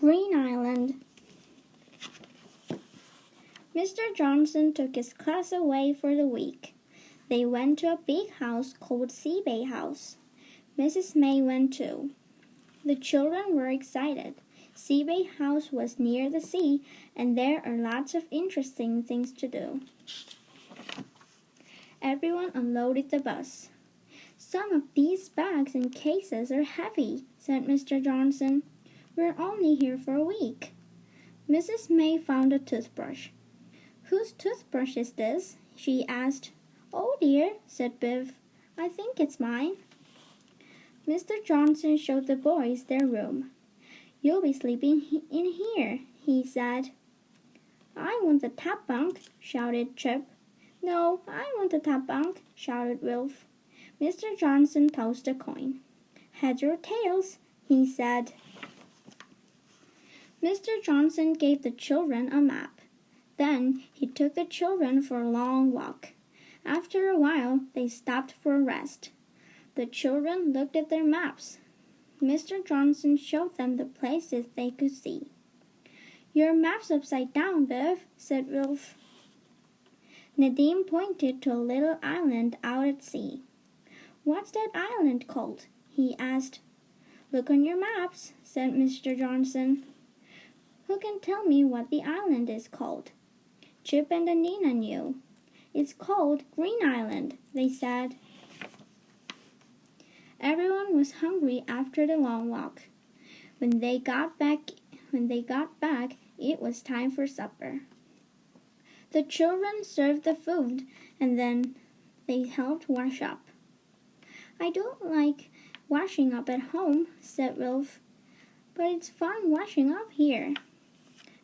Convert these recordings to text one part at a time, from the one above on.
Reen Island. Mr. Johnson took his class away for the week. They went to a big house called Sea Bay House. Mrs. May went too. The children were excited. Sea Bay House was near the sea, and there are lots of interesting things to do. Everyone unloaded the bus. "Some of these bags and cases are heavy," said Mr. Johnson. "We're only here for a week." Mrs. May found a toothbrush. "Whose toothbrush is this?" she asked. "Oh dear," said Biff. "I think it's mine." Mr. Johnson showed the boys their room. "You'll be sleeping in here," he said. "I want the top bunk," shouted Chip. "No, I want the top bunk," shouted Wilf. Mr. Johnson tossed a coin. "Heads or tails," he said. Mr. Johnson gave the children a map. Then he took the children for a long walk. After a while, they stopped for a rest. The children looked at their maps. Mr. Johnson showed them the places they could see. "Your map's upside down, Biff," said Wilf. Nadim pointed to a little island out at sea. "What's that island called?" he asked. "Look on your maps," said Mr. Johnson. "Who can tell me what the island is called?" Chip and Nina knew. "It's called Reen Island," they said. Everyone was hungry after the long walk. When they got back, it was time for supper. The children served the food, and then they helped wash up. "I don't like washing up at home," said Wilf, "but it's fun washing up here."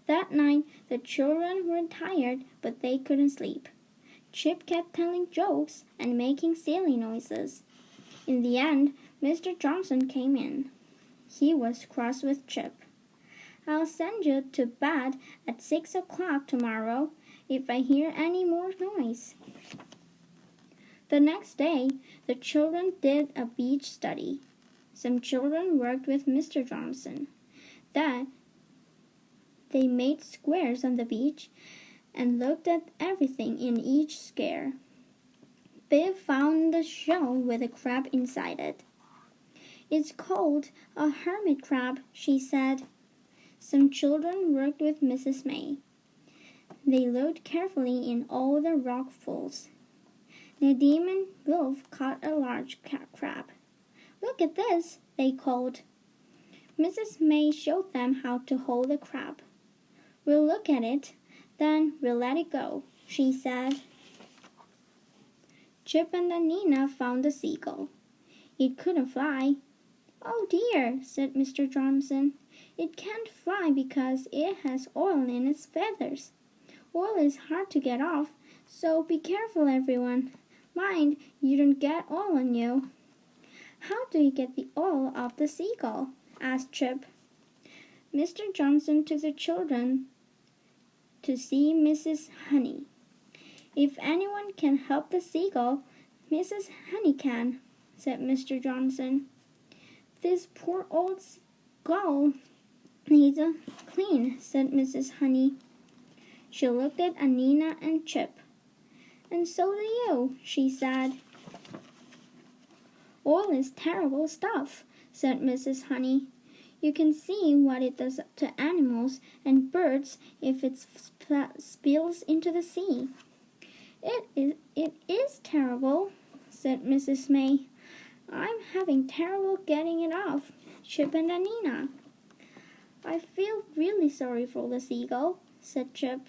That night, the children were tired, but they couldn't sleep. Chip kept telling jokes and making silly noises. In the end, Mr. Johnson came in. He was cross with Chip. "I'll send you to bed at 6 o'clock tomorrow if I hear any more noise." The next day, the children did a beach study. Some children worked with Mr. Johnson. Then they made squares on the beach and looked at everything in each square. Biff found a shell with a crab inside it. "It's called a hermit crab," she said. Some children worked with Mrs. May. They looked carefully in all the rockfuls. Nadim and Wilf caught a large crab. "Look at this," they called. Mrs. May showed them how to hold the crab. "We'll look at it, then we'll let it go," she said. Chip and Nina found a seagull. It couldn't fly. "Oh dear," said Mr. Johnson. "It can't fly because it has oil in its feathers. Oil is hard to get off, so be careful, everyone. Mind you don't get oil on you." "How do you get the oil off the seagull?" asked Chip. Mr. Johnson took the children to see Mrs. Honey. "If anyone can help the seagull, Mrs. Honey can," said Mr. Johnson. "This poor old skull needs a clean," said Mrs. Honey. She looked at Anina and Chip. "And so do you," she said. "Oil is terrible stuff," said Mrs. Honey. "You can see what it does to animals and birds if it spills into the sea." It is terrible," said Mrs. May. "I'm having trouble getting it off, Chip and Anina." "I feel really sorry for the seagull," said Chip.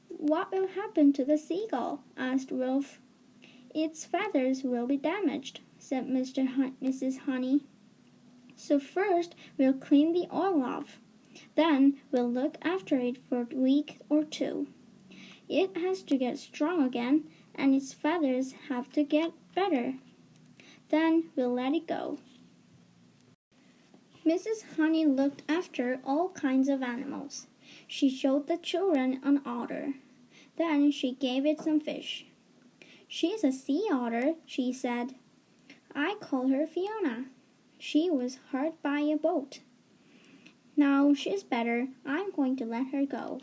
"What will happen to the seagull?" asked Wilf. "Its feathers will be damaged," said Mrs. Honey. "So first we'll clean the oil off. Then we'll look after it for a week or two. It has to get strong again, and its feathers have to get better. Then we'll let it go." Mrs. Honey looked after all kinds of animals. She showed the children an otter. Then she gave it some fish. "She's a sea otter," she said. "I call her Fiona. She was hurt by a boat." Now she's better. I'm going to let her go.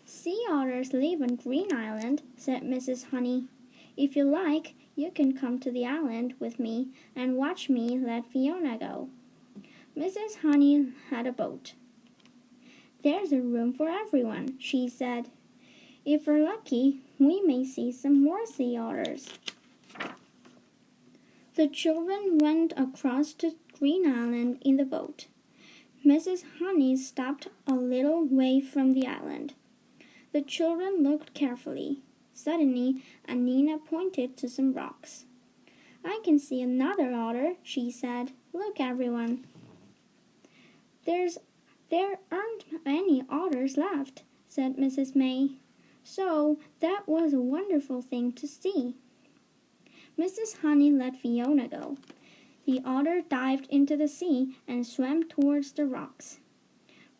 Sea otters live on Reen Island, said Mrs. Honey. If you like, you can come to the island with me and watch me let Fiona go. Mrs. Honey had a boat. There's a room for everyone, she said. If we're lucky, we may see some more sea otters. The children went across to Reen Island in the boat. Mrs. Honey stopped a little way from the island. The children looked carefully. Suddenly, Anina pointed to some rocks. I can see another otter, she said. Look, everyone. There aren't any otters left, said Mrs. May. So that was a wonderful thing to see. Mrs. Honey let Fiona go. The otter dived into the sea and swam towards the rocks.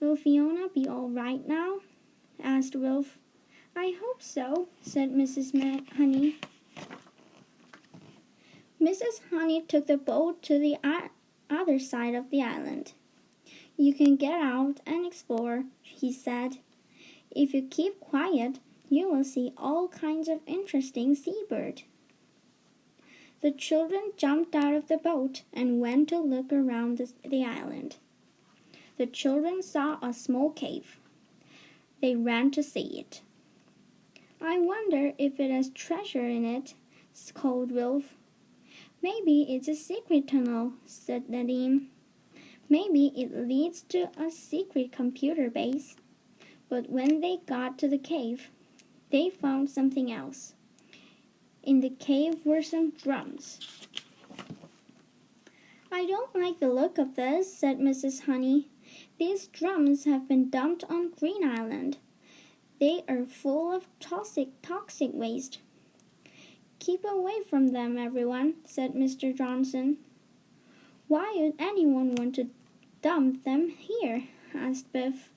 Will Fiona be all right now? Asked Wilf. I hope so, said Mrs. Honey. Mrs. Honey took the boat to the other side of the island. You can get out and explore, he said. If you keep quiet, you will see all kinds of interesting seabirds. The children jumped out of the boat and went to look around the island. The children saw a small cave. They ran to see it. I wonder if it has treasure in it, called Wilf. Maybe it's a secret tunnel, said Nadim. Maybe it leads to a secret computer base. But when they got to the cave, they found something else. In the cave were some drums. I don't like the look of this, said Mrs. Honey. These drums have been dumped on Reen Island. They are full of toxic waste. Keep away from them, everyone, said Mr. Johnson. Why would anyone want to dump them here? Asked Biff.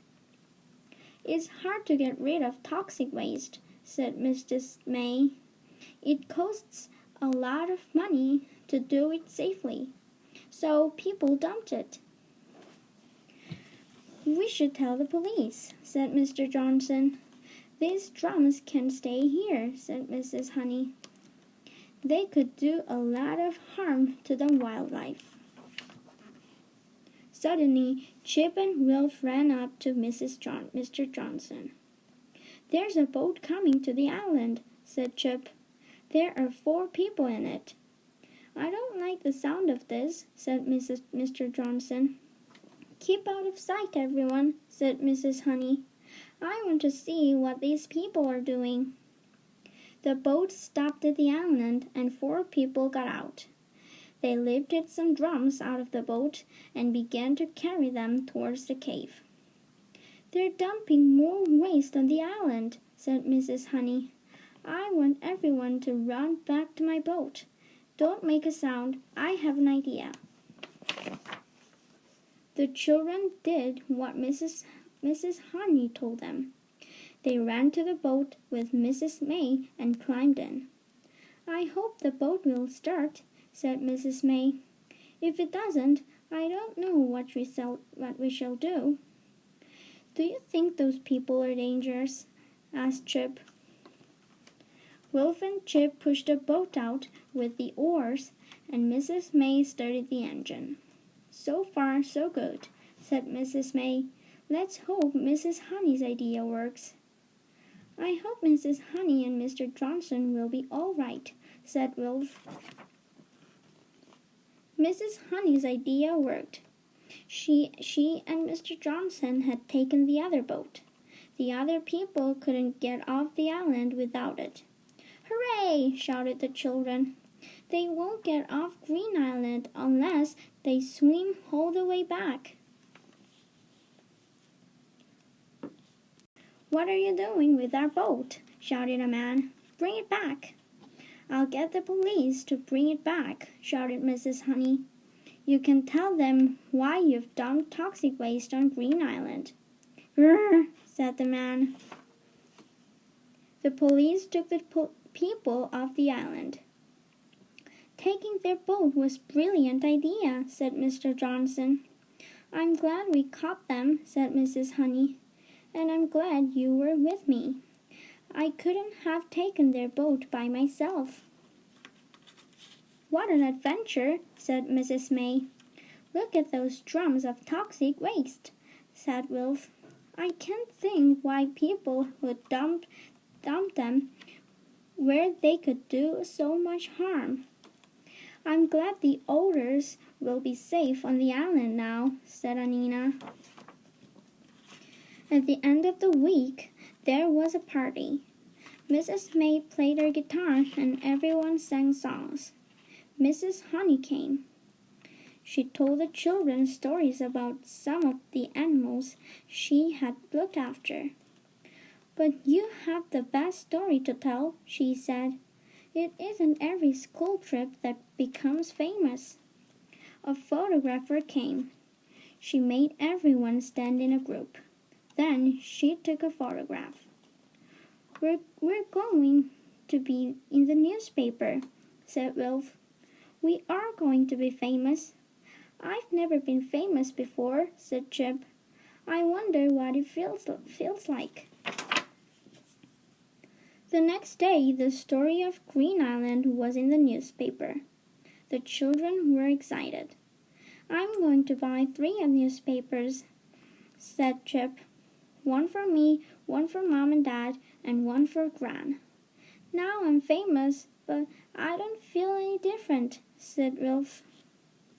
It's hard to get rid of toxic waste, said Mrs. May. It costs a lot of money to do it safely, so people dumped it. We should tell the police, said Mr. Johnson. These drums can stay here, said Mrs. Honey. They could do a lot of harm to the wildlife. Suddenly, Chip and Wilf ran up to Mr. Johnson. There's a boat coming to the island, said Chip. There are 4 people in it. I don't like the sound of this, said Mr. Johnson. Keep out of sight, everyone, said Mrs. Honey. I want to see what these people are doing. The boat stopped at the island and 4 people got out. They lifted some drums out of the boat and began to carry them towards the cave. They're dumping more waste on the island, said Mrs. Honey. I want everyone to run back to my boat. Don't make a sound. I have an idea. The children did what Mrs. Honey told them. They ran to the boat with Mrs. May and climbed in. I hope the boat will start, said Mrs. May. If it doesn't, I don't know what we shall do. Do you think those people are dangerous? Asked Chip. Wilf and Chip pushed the boat out with the oars, and Mrs. May started the engine. So far, so good, said Mrs. May. Let's hope Mrs. Honey's idea works. I hope Mrs. Honey and Mr. Johnson will be all right, said Wilf. Mrs. Honey's idea worked. She and Mr. Johnson had taken the other boat. The other people couldn't get off the island without it. Hooray! Shouted the children. They won't get off Reen Island unless they swim all the way back. What are you doing with our boat? Shouted a man. Bring it back. I'll get the police to bring it back, shouted Mrs. Honey. You can tell them why you've dumped toxic waste on Reen Island. Grrr, said the man. The police took the people off the island. Taking their boat was a brilliant idea, said Mr. Johnson. I'm glad we caught them, said Mrs. Honey, and I'm glad you were with me. I couldn't have taken their boat by myself. What an adventure, said Mrs. May. Look at those drums of toxic waste, said Wilf. I can't think why people would dump them where they could do so much harm. I'm glad the otters will be safe on the island now, said Anina. At the end of the week, there was a party. Mrs. May played her guitar and everyone sang songs. Mrs. Honey came. She told the children stories about some of the animals she had looked after. But you have the best story to tell, she said. It isn't every school trip that becomes famous. A photographer came. She made everyone stand in a group. Then she took a photograph. We're going to be in the newspaper, said Wilf. We are going to be famous. I've never been famous before, said Chip. I wonder what it feels like. The next day, the story of Reen Island was in the newspaper. The children were excited. I'm going to buy 3 newspapers, said Chip. 1 for me, 1 for Mom and Dad, and 1 for Gran. Now I'm famous, but I don't feel any different, said Wilf.